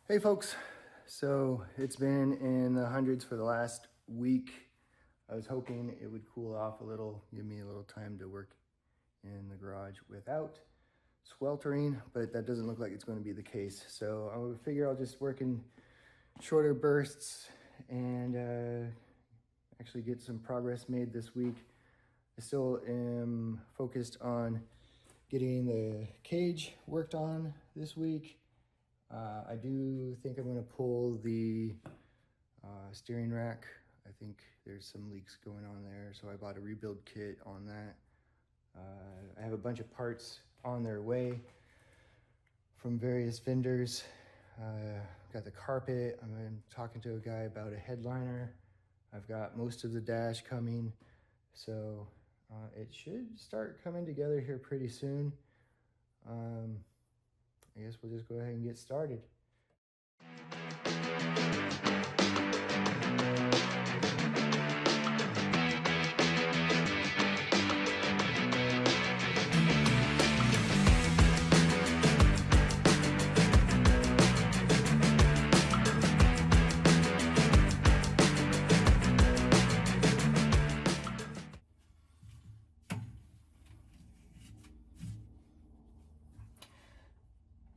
Hey folks, so it's been in the hundreds for the last week. I was hoping it would cool off a little, give me a little time to work in the garage without sweltering, but that doesn't look like it's going to be the case. So I would figure I'll just work in shorter bursts and actually get some progress made this week. I still am focused on getting the cage worked on this week. I do think I'm going to pull the steering rack. I think there's some leaks going on there, so I bought a rebuild kit on that. I have a bunch of parts on their way from various vendors. Got the carpet. I'm talking to a guy about a headliner. I've got most of the dash coming, so it should start coming together here pretty soon. I guess we'll just go ahead and get started.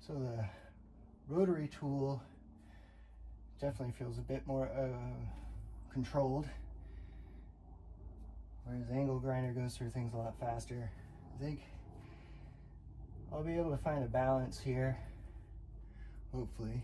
So the rotary tool definitely feels a bit more controlled, whereas the angle grinder goes through things a lot faster. I think I'll be able to find a balance here, hopefully.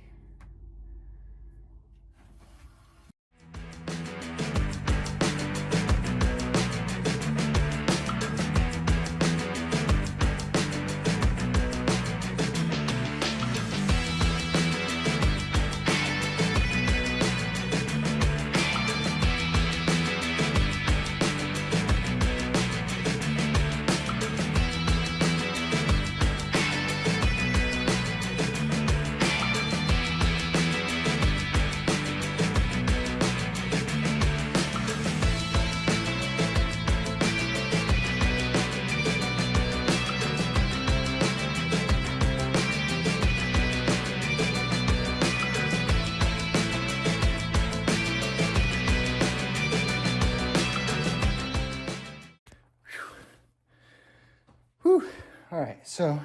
Whew. All right, so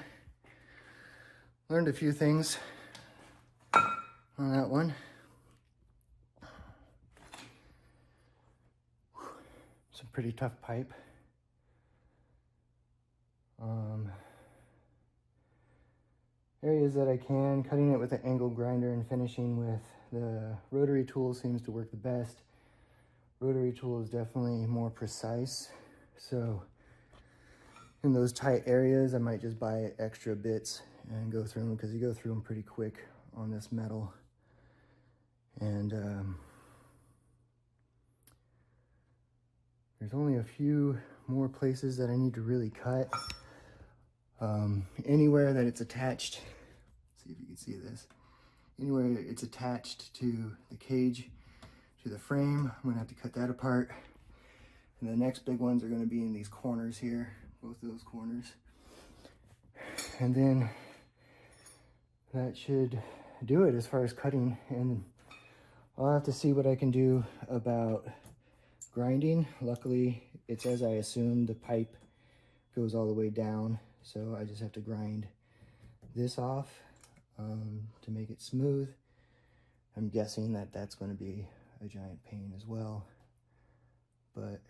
learned a few things on that one. Some pretty tough pipe. Areas that I can, cutting it with an angle grinder and finishing with the rotary tool seems to work the best. Rotary tool is definitely more precise, so in those tight areas I might just buy extra bits and go through them, because you go through them pretty quick on this metal. And there's only a few more places that I need to really cut. Anywhere that it's attached, see if you can see this, anywhere it's attached to the cage, to the frame, I'm gonna have to cut that apart. And the next big ones are gonna be in these corners here, both those corners. And then that should do it as far as cutting. And I'll have to see what I can do about grinding. Luckily, it's as I assumed, the pipe goes all the way down. So I just have to grind this off to make it smooth. I'm guessing that that's going to be a giant pain as well, but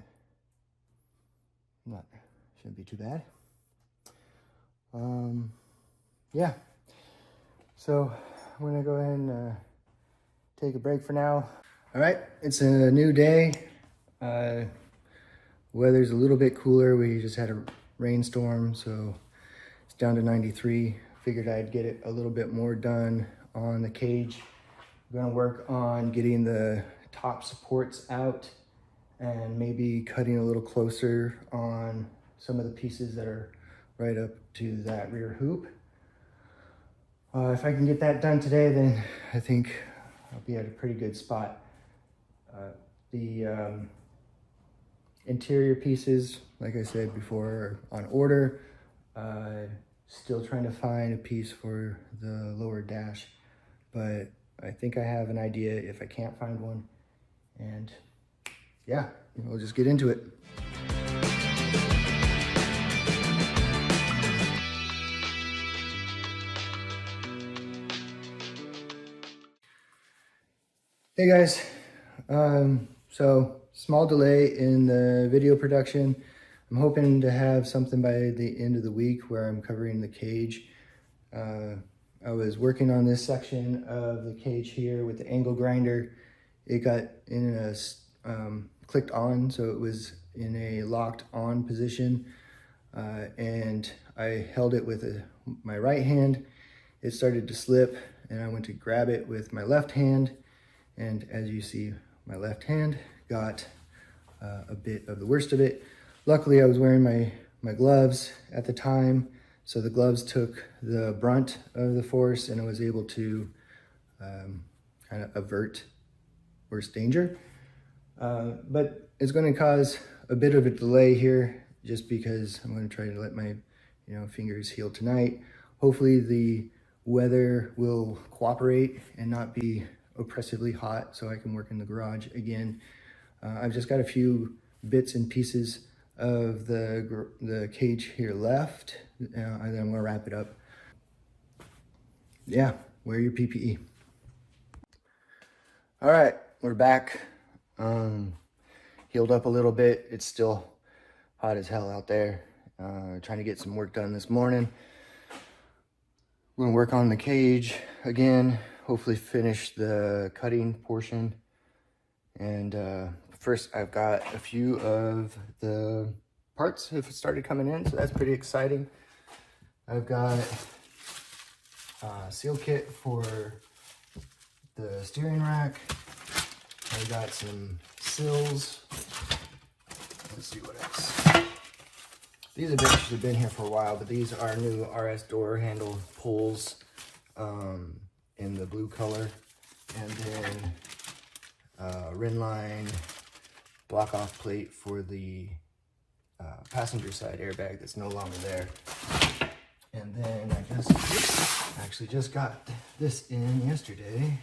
shouldn't be too bad. Yeah, so I'm gonna go ahead and take a break for now. All right, it's a new day. Weather's a little bit cooler. We just had a rainstorm, so it's down to 93. Figured I'd get it a little bit more done on the cage. I'm gonna work on getting the top supports out and maybe cutting a little closer on some of the pieces that are right up to that rear hoop. If I can get that done today, then I think I'll be at a pretty good spot. The interior pieces, like I said before, are on order. Still trying to find a piece for the lower dash, but I think I have an idea if I can't find one. And yeah, we'll just get into it. Hey guys, so small delay in the video production. I'm hoping to have something by the end of the week where I'm covering the cage. I was working on this section of the cage here with the angle grinder. It got in a clicked on, so it was in a locked on position, and I held it with my right hand. It started to slip, and I went to grab it with my left hand. And as you see, my left hand got a bit of the worst of it. Luckily, I was wearing my gloves at the time, so the gloves took the brunt of the force, and I was able to kind of avert worse danger. But it's going to cause a bit of a delay here, just because I'm going to try to let my fingers heal tonight. Hopefully, the weather will cooperate and not be oppressively hot, so I can work in the garage again. I've just got a few bits and pieces of the cage here left, and then I'm going to wrap it up. Yeah, wear your PPE. All right, we're back. Healed up a little bit. It's still hot as hell out there. Trying to get some work done this morning. We're going to work on the cage again. Hopefully finish the cutting portion. And first, I've got a few of the parts have started coming in, so that's pretty exciting. I've got a seal kit for the steering rack. I've got some sills. Let's see what else. These have actually been here for a while, but these are new RS door handle pulls. In the blue color, and then rim line block off plate for the passenger side airbag that's no longer there. And then I actually just got this in yesterday.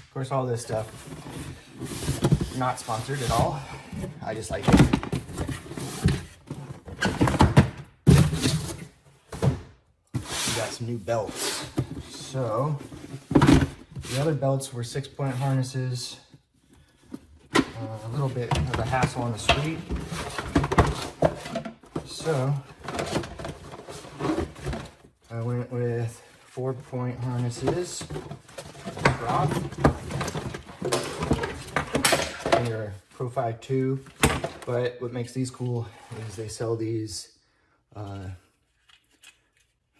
Of course, all this stuff, not sponsored at all. I just like it. We got some new belts. So, the other belts were 6-point harnesses. A little bit of a hassle on the street. So, I went with 4-point harnesses. And your Profile 2, but what makes these cool is they sell these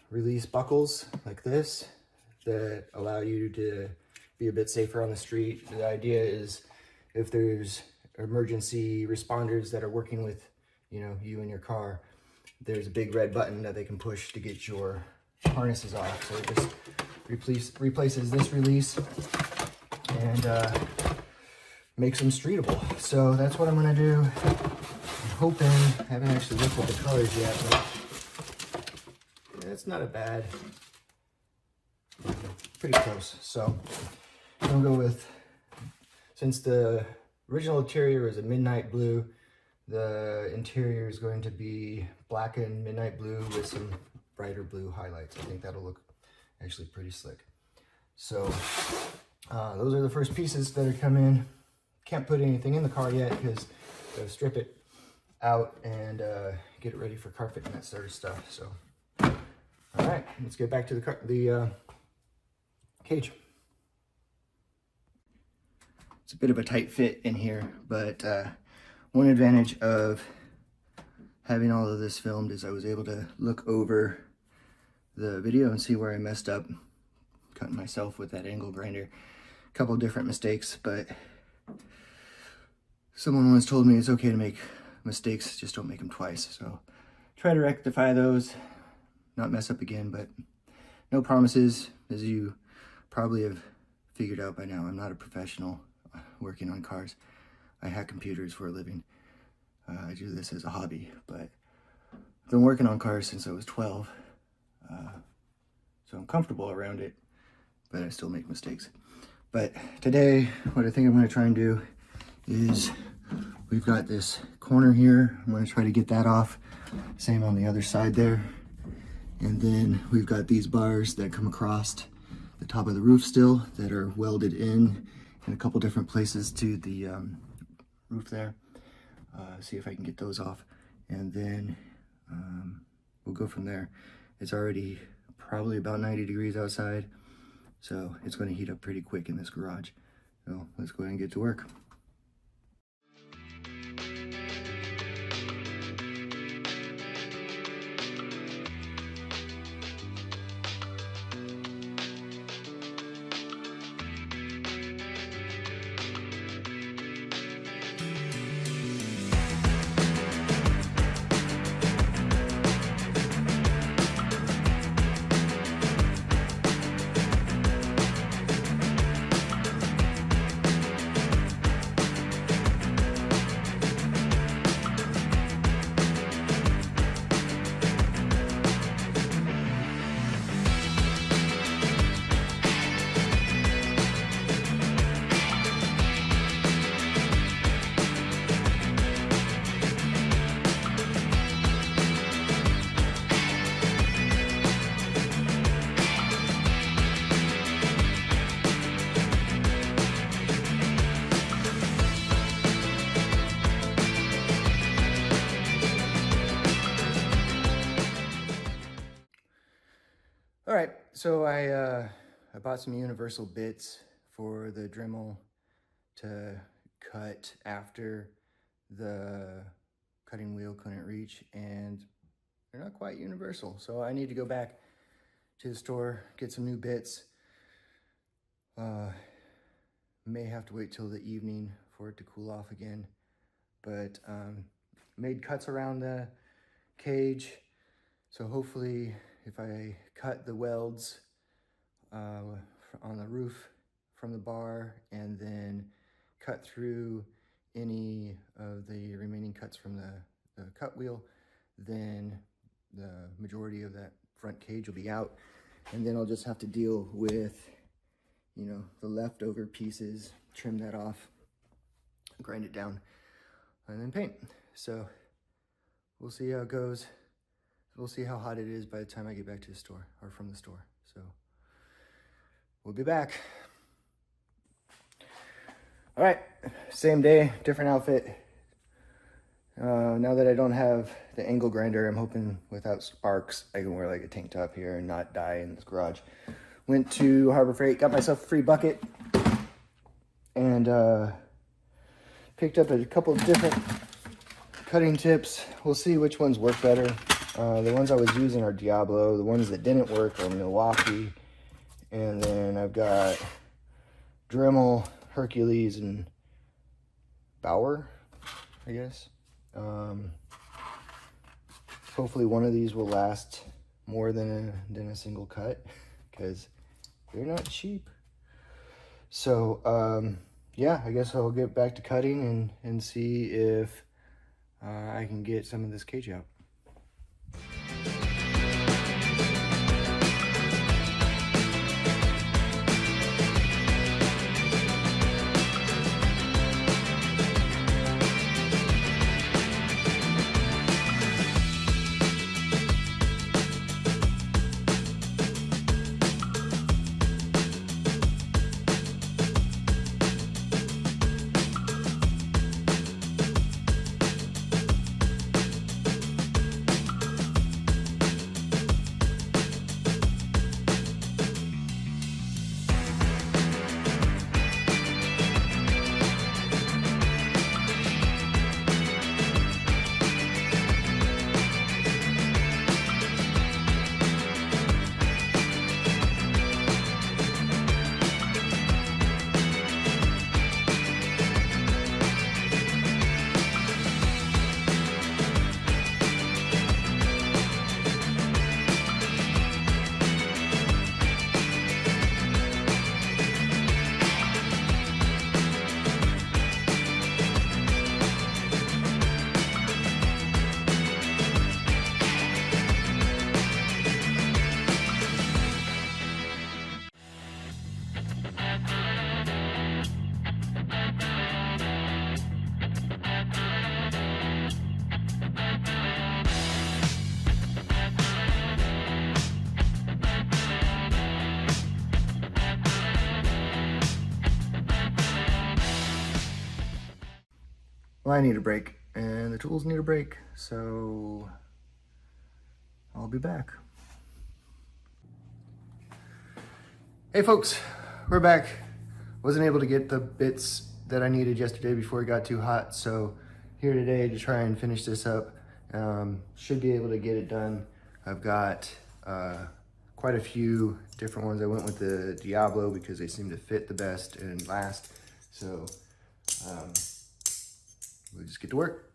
release buckles like this that allow you to be a bit safer on the street. The idea is if there's emergency responders that are working with you and your car, there's a big red button that they can push to get your harnesses off. So it just replaces this release and makes them streetable. So that's what I'm gonna do. I'm hoping, I haven't actually looked at the colors yet, but it's not a bad, pretty close. So I'm gonna go with, since the original interior is a midnight blue, the interior is going to be black and midnight blue with some brighter blue highlights. I think that'll look actually pretty slick. So those are the first pieces that are coming. Can't put anything in the car yet because gotta strip it out and get it ready for carpet and that sort of stuff. So, all right, let's get back to the cage. It's a bit of a tight fit in here, but one advantage of having all of this filmed is I was able to look over the video and see where I messed up, cutting myself with that angle grinder. A couple different mistakes, but someone once told me it's okay to make mistakes, just don't make them twice. So try to rectify those. not mess up again, but no promises. As you probably have figured out by now, I'm not a professional working on cars. I hack computers for a living. I do this as a hobby, but I've been working on cars since I was 12, so I'm comfortable around it, but I still make mistakes. But today, what I think I'm going to try and do is, we've got this corner here. I'm going to try to get that off. Same on the other side there. And then we've got these bars that come across the top of the roof still that are welded in a couple different places to the roof there. See if I can get those off. And then we'll go from there. It's already probably about 90 degrees outside, so it's going to heat up pretty quick in this garage. So let's go ahead and get to work. All right, so I bought some universal bits for the Dremel to cut after the cutting wheel couldn't reach, and they're not quite universal. So I need to go back to the store, get some new bits. May have to wait till the evening for it to cool off again, but made cuts around the cage. So hopefully if I cut the welds on the roof from the bar and then cut through any of the remaining cuts from the cut wheel, then the majority of that front cage will be out. And then I'll just have to deal with, you know, the leftover pieces, trim that off, grind it down, and then paint. So we'll see how it goes. We'll see how hot it is by the time I get back to the store, or from the store. So we'll be back. All right, same day, different outfit. Now that I don't have the angle grinder, I'm hoping without sparks, I can wear like a tank top here and not die in this garage. Went to Harbor Freight, got myself a free bucket, and picked up a couple of different cutting tips. We'll see which ones work better. The ones I was using are Diablo. The ones that didn't work are Milwaukee. And then I've got Dremel, Hercules, and Bauer, I guess. Hopefully one of these will last more than a single cut, because they're not cheap. So, yeah, I guess I'll get back to cutting and see if I can get some of this cage out. Well, I need a break and the tools need a break, so I'll be back. Hey folks, we're back. Wasn't able to get the bits that I needed yesterday before it got too hot, so here today to try and finish this up. Should be able to get it done. I've got quite a few different ones. I went with the Diablo because they seem to fit the best and last, so we'll just get to work.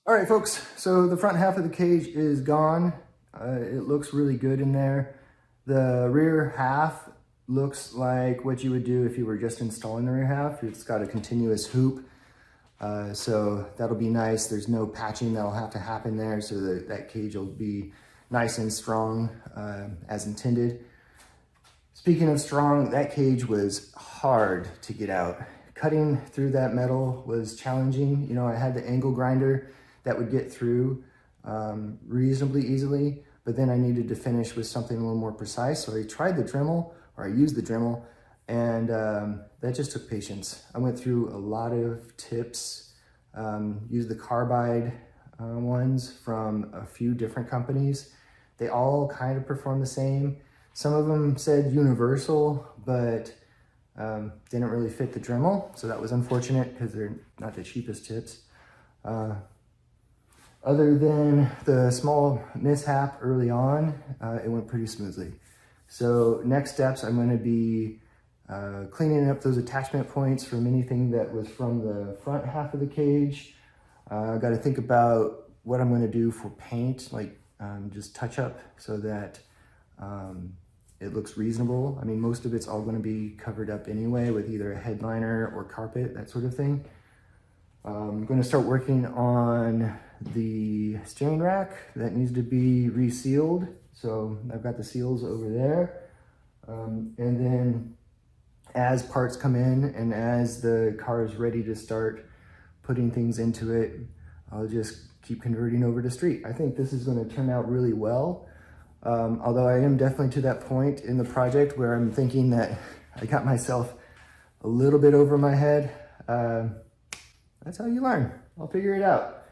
All right, folks, so the front half of the cage is gone. It looks really good in there. The rear half looks like what you would do if you were just installing the rear half. It's got a continuous hoop, so that'll be nice. There's no patching that'll have to happen there, so that cage will be nice and strong as intended. Speaking of strong, that cage was hard to get out. Cutting through that metal was challenging. You know, I had the angle grinder that would get through reasonably easily, but then I needed to finish with something a little more precise. So I tried the Dremel, or I used the Dremel, and that just took patience. I went through a lot of tips, used the carbide ones from a few different companies. They all kind of perform the same. Some of them said universal, but didn't really fit the Dremel, so that was unfortunate because they're not the cheapest tips. Other than the small mishap early on, it went pretty smoothly. So next steps, I'm going to be cleaning up those attachment points from anything that was from the front half of the cage. I've got to think about what I'm going to do for paint, like just touch up so that it looks reasonable. I mean, most of it's all going to be covered up anyway with either a headliner or carpet, that sort of thing. I'm going to start working on the steering rack that needs to be resealed. So I've got the seals over there. And then as parts come in and as the car is ready to start putting things into it, I'll just keep converting over to street. I think this is going to turn out really well. Although I am definitely to that point in the project where I'm thinking that I got myself a little bit over my head. That's how you learn. I'll figure it out.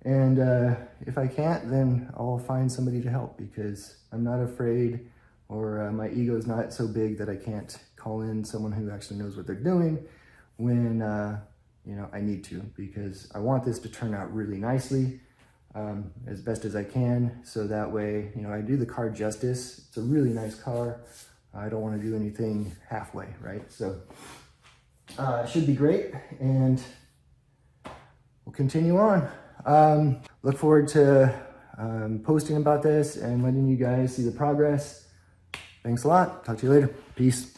And if I can't, then I'll find somebody to help, because I'm not afraid, or my ego is not so big that I can't call in someone who actually knows what they're doing when you know, I need to, because I want this to turn out really nicely, as best as I can, so that way, you know, I do the car justice. It's a really nice car. I don't want to do anything halfway, right? So it should be great, and we'll continue on. Look forward to posting about this and letting you guys see the progress. Thanks a lot. Talk to you later. Peace.